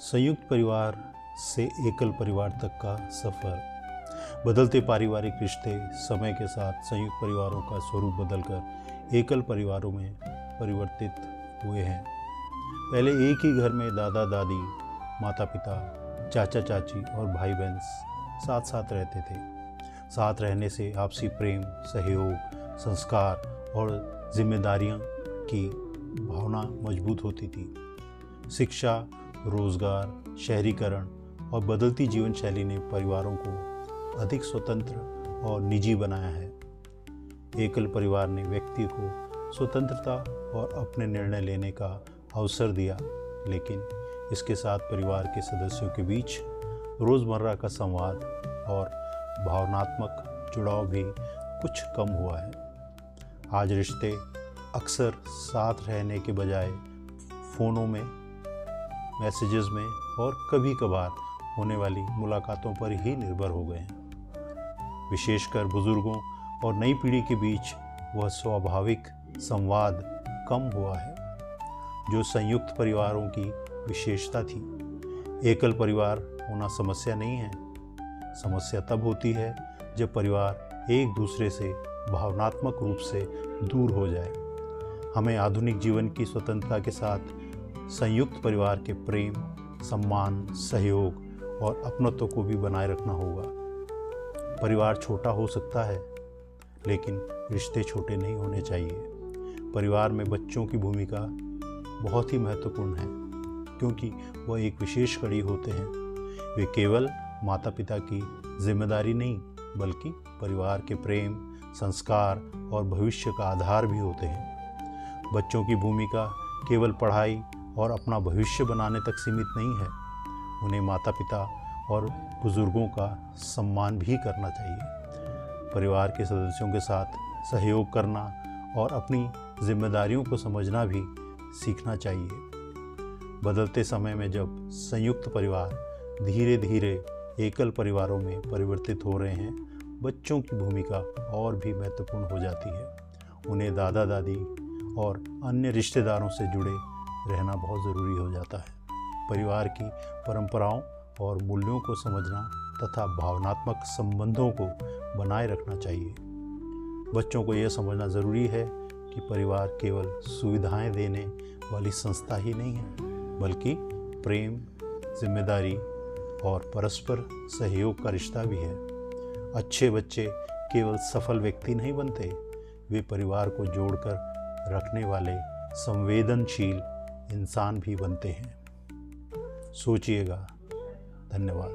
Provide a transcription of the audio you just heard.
संयुक्त परिवार से एकल परिवार तक का सफ़र। बदलते पारिवारिक रिश्ते समय के साथ संयुक्त परिवारों का स्वरूप बदलकर एकल परिवारों में परिवर्तित हुए हैं। पहले एक ही घर में दादा दादी, माता पिता, चाचा चाची और भाई बहन साथ साथ रहते थे। साथ रहने से आपसी प्रेम, सहयोग, संस्कार और जिम्मेदारियों की भावना मजबूत होती थी। शिक्षा, रोजगार, शहरीकरण और बदलती जीवन शैली ने परिवारों को अधिक स्वतंत्र और निजी बनाया है। एकल परिवार ने व्यक्ति को स्वतंत्रता और अपने निर्णय लेने का अवसर दिया, लेकिन इसके साथ परिवार के सदस्यों के बीच रोज़मर्रा का संवाद और भावनात्मक जुड़ाव भी कुछ कम हुआ है। आज रिश्ते अक्सर साथ रहने के बजाय फ़ोनों में, मैसेजेस में और कभी कभार होने वाली मुलाकातों पर ही निर्भर हो गए हैं। विशेषकर बुज़ुर्गों और नई पीढ़ी के बीच वह स्वाभाविक संवाद कम हुआ है जो संयुक्त परिवारों की विशेषता थी। एकल परिवार होना समस्या नहीं है। समस्या तब होती है जब परिवार एक दूसरे से भावनात्मक रूप से दूर हो जाए। हमें आधुनिक जीवन की स्वतंत्रता के साथ संयुक्त परिवार के प्रेम, सम्मान, सहयोग और अपनत्व को भी बनाए रखना होगा। परिवार छोटा हो सकता है, लेकिन रिश्ते छोटे नहीं होने चाहिए। परिवार में बच्चों की भूमिका बहुत ही महत्वपूर्ण है, क्योंकि वह एक विशेष कड़ी होते हैं। वे केवल माता पिता की जिम्मेदारी नहीं, बल्कि परिवार के प्रेम, संस्कार और भविष्य का आधार भी होते हैं। बच्चों की भूमिका केवल पढ़ाई और अपना भविष्य बनाने तक सीमित नहीं है। उन्हें माता पिता और बुज़ुर्गों का सम्मान भी करना चाहिए। परिवार के सदस्यों के साथ सहयोग करना और अपनी जिम्मेदारियों को समझना भी सीखना चाहिए। बदलते समय में जब संयुक्त परिवार धीरे धीरे एकल परिवारों में परिवर्तित हो रहे हैं, बच्चों की भूमिका और भी महत्वपूर्ण हो जाती है। उन्हें दादा दादी और अन्य रिश्तेदारों से जुड़े रहना बहुत ज़रूरी हो जाता है। परिवार की परंपराओं और मूल्यों को समझना तथा भावनात्मक संबंधों को बनाए रखना चाहिए। बच्चों को यह समझना ज़रूरी है कि परिवार केवल सुविधाएं देने वाली संस्था ही नहीं है, बल्कि प्रेम, जिम्मेदारी और परस्पर सहयोग का रिश्ता भी है। अच्छे बच्चे केवल सफल व्यक्ति नहीं बनते, वे परिवार को जोड़कर रखने वाले संवेदनशील इंसान भी बनते हैं। सोचिएगा। धन्यवाद।